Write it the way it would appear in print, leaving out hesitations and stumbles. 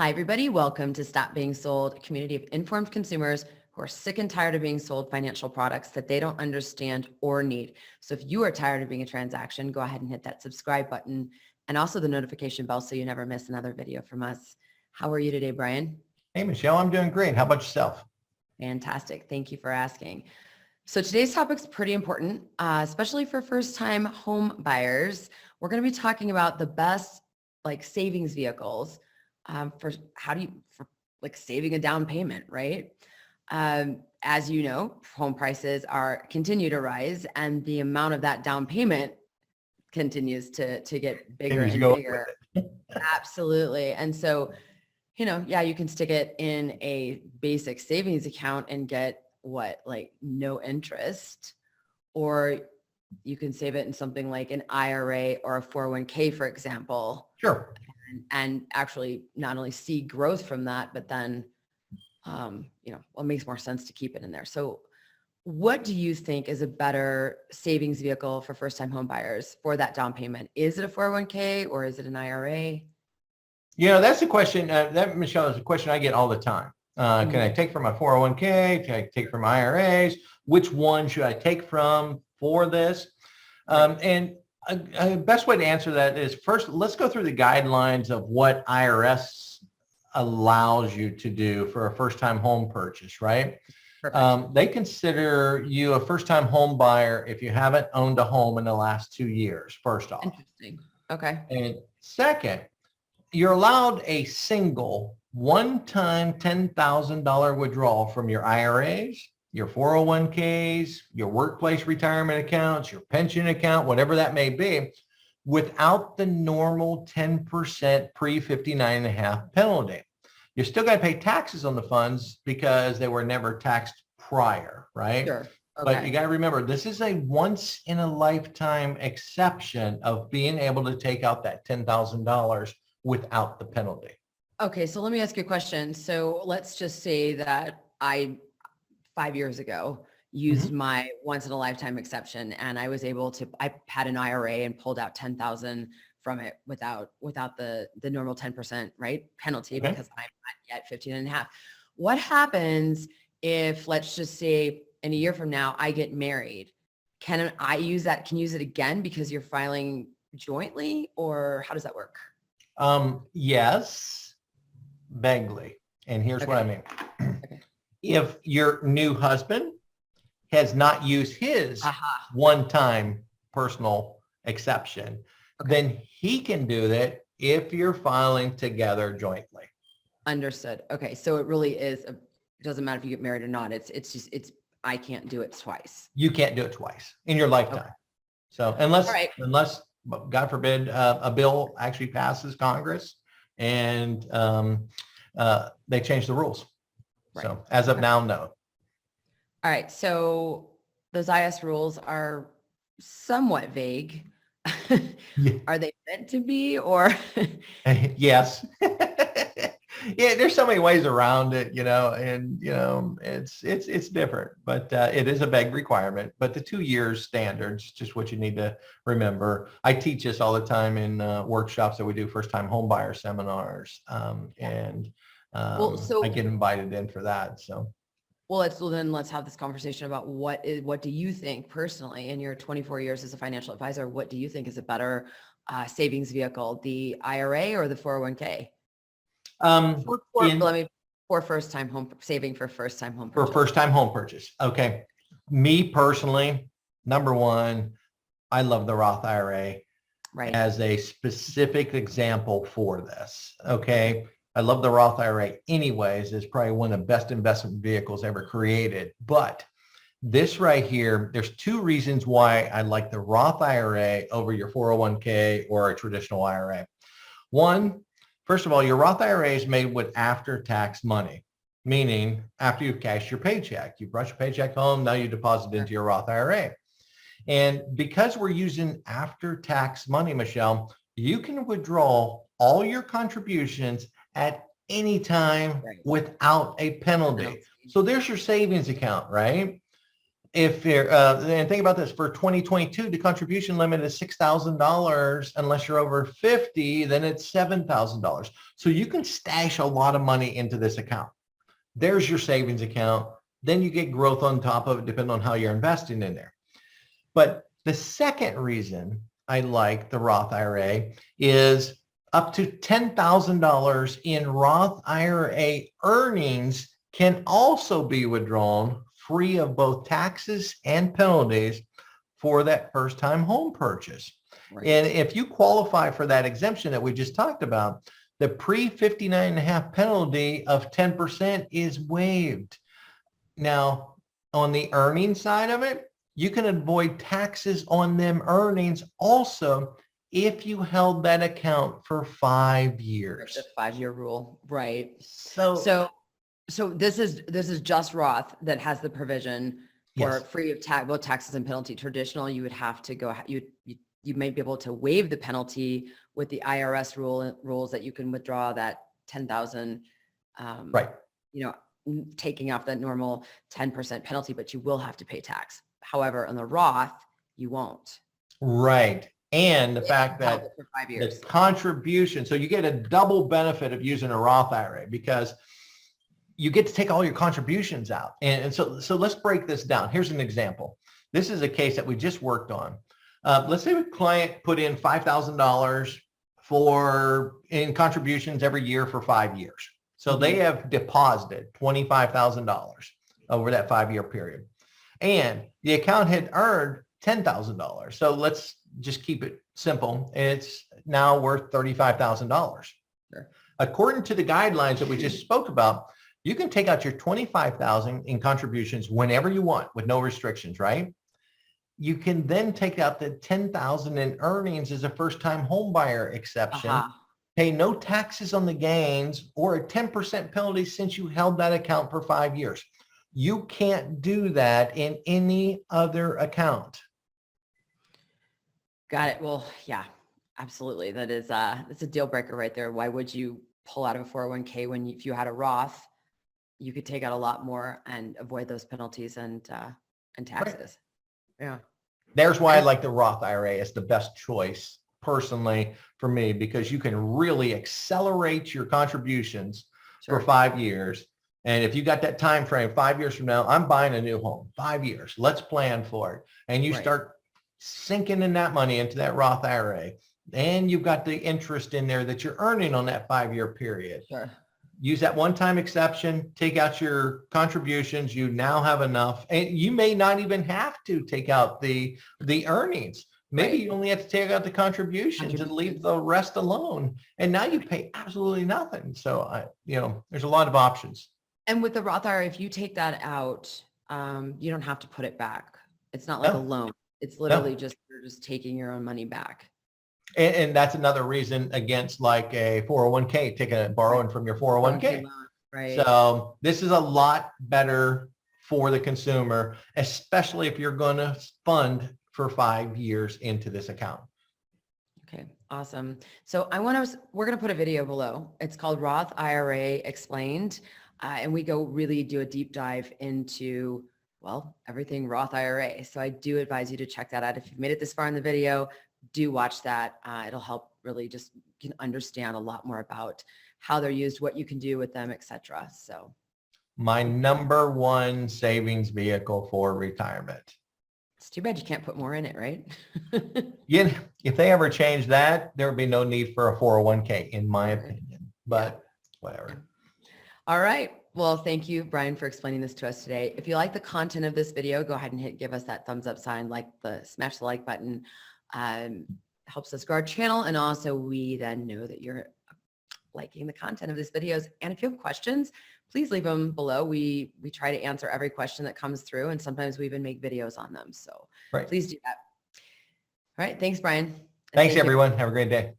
Hi, everybody. Welcome to Stop Being Sold, a community of informed consumers who are sick and tired of being sold financial products that they don't understand or need. So if you are tired of being a transaction, go ahead and hit that subscribe button and also the notification bell so you never miss another video from us. How are you today, Brian? Hey, Michelle, I'm doing great. How about yourself? Fantastic. Thank you for asking. So today's topic is pretty important, especially for first-time home buyers. We're going to be talking about the best savings vehicles for saving a down payment, right? As you know, home prices continue to rise, and the amount of that down payment continues to get bigger and bigger. Absolutely. And so, you can stick it in a basic savings account and get no interest, or you can save it in something like an IRA or a 401k, for example. Sure. And actually not only see growth from that, but then, it makes more sense to keep it in there. So what do you think is a better savings vehicle for first-time home buyers for that down payment? Is it a 401k or is it an IRA? That's a question that, Michelle, is a question I get all the time. Can I take from my 401k? Can I take from IRAs? Which one should I take from for this? And a best way to answer that is first, let's go through the guidelines of what IRS allows you to do for a first-time home purchase, right? They consider you a first-time home buyer if you haven't owned a home in the last 2 years, first off. Interesting. Okay. And second, you're allowed a single one-time $10,000 withdrawal from your IRAs, your 401ks, your workplace retirement accounts, your pension account, whatever that may be, without the normal 10% pre-59.5 penalty. You still got to pay taxes on the funds because they were never taxed prior, right? Sure. Okay. But you got to remember, this is a once in a lifetime exception of being able to take out that $10,000 without the penalty. Okay, so let me ask you a question. So let's just say that I 5 years ago used my once in a lifetime exception, and I was able to, I had an IRA and pulled out 10,000 from it without the normal 10%, right, penalty, because I'm not yet 15 and a half. What happens if, let's just say in a year from now, I get married? Can I use that? Can you use it again because you're filing jointly, or how does that work? Yes, vaguely. And here's what I mean. If your new husband has not used his one-time personal exception, then he can do that if you're filing together jointly. Understood. Okay. So it really is, it doesn't matter if you get married or not. It's I can't do it twice. You can't do it twice in your lifetime. So unless God forbid, a bill actually passes Congress and they change the rules. Right. So as of now, no. All right. So those IS rules are somewhat vague. Are they meant to be, or? Yes. Yeah, there's so many ways around it, and it's different, but it is a vague requirement. But the 2 years standard is just what you need to remember. I teach this all the time in workshops that we do, first-time home buyer seminars, and I get invited in for that. So. Well, let's have this conversation about what do you think personally in your 24 years as a financial advisor? What do you think is a better savings vehicle, the IRA or the 401k? For first-time home saving for first-time home purchase. For first-time home purchase. Okay. Me personally, number one, I love the Roth IRA as a specific example for this. Okay. I love the Roth IRA anyways. It's probably one of the best investment vehicles ever created. But this right here, there's two reasons why I like the Roth IRA over your 401k or a traditional IRA. One, first of all, your Roth IRA is made with after-tax money, meaning after you've cashed your paycheck. You brought your paycheck home, now you deposit into your Roth IRA. And because we're using after-tax money, Michelle, you can withdraw all your contributions at any time without a penalty. So there's your savings account, right? if you're, and think about this, for 2022, the contribution limit is $6,000. Unless you're over 50, then it's $7,000. So you can stash a lot of money into this account. There's your savings account. Then you get growth on top of it, depending on how you're investing in there. But the second reason I like the Roth IRA is up to $10,000 in Roth IRA earnings can also be withdrawn free of both taxes and penalties for that first-time home purchase. Right. And if you qualify for that exemption that we just talked about, the pre-59.5 penalty of 10% is waived. Now, on the earning side of it, you can avoid taxes on them earnings also if you held that account for 5 years. The 5-year rule, right? So this is just Roth that has the provision for yes. free of both taxes and penalty. Traditional, you would have to go. You might be able to waive the penalty with the IRS rules that you can withdraw that 10,000. Right. You know, taking off that normal 10% penalty, but you will have to pay tax. However, on the Roth, you won't. Right. And the fact that for 5 years. the contribution, so you get a double benefit of using a Roth IRA because you get to take all your contributions out. And so let's break this down. Here's an example. This is a case that we just worked on. Let's say a client put in $5,000 in contributions every year for 5 years. So they have deposited $25,000 over that 5-year period. And the account had earned $10,000. So let's just keep it simple. It's now worth $35,000. Sure. According to the guidelines that we just spoke about, you can take out your $25,000 in contributions whenever you want with no restrictions, right? You can then take out the $10,000 in earnings as a first-time home buyer exception, pay no taxes on the gains or a 10% penalty since you held that account for 5 years. You can't do that in any other account. Got it. Well, yeah, absolutely. That's a deal breaker right there. Why would you pull out of a 401k when if you had a Roth, you could take out a lot more and avoid those penalties and taxes. Right. Yeah. There's why I like the Roth IRA as the best choice personally for me, because you can really accelerate your contributions for 5 years. And if you got that time frame, 5 years from now, I'm buying a new home, 5 years, let's plan for it. And you start sinking in that money into that Roth IRA. And you've got the interest in there that you're earning on that 5-year period. Sure. Use that one-time exception, take out your contributions. You now have enough. And you may not even have to take out the earnings. Maybe you only have to take out the contributions and leave the rest alone. And now you pay absolutely nothing. So, there's a lot of options. And with the Roth IRA, if you take that out, you don't have to put it back. It's not like a loan. It's literally just, you're just taking your own money back. And that's another reason against like a 401k, borrowing from your 401k. Right. So this is a lot better for the consumer, especially if you're going to fund for 5 years into this account. Okay, awesome. So we're going to put a video below. It's called Roth IRA Explained. And we really do a deep dive into, everything Roth IRA. So I do advise you to check that out. If you've made it this far in the video, do watch that. It'll help really just you can understand a lot more about how they're used, what you can do with them, etc. So my number one savings vehicle for retirement. It's too bad you can't put more in it, right? If they ever change that, there would be no need for a 401k, in my opinion, but whatever. All right. Well, thank you, Brian, for explaining this to us today. If you like the content of this video, go ahead and give us that thumbs up sign, smash the like button. Helps us grow our channel. And also we then know that you're liking the content of these videos. And if you have questions, please leave them below. We try to answer every question that comes through, and sometimes we even make videos on them. So please do that. All right. Thanks, Brian. Thanks, everyone. Have a great day.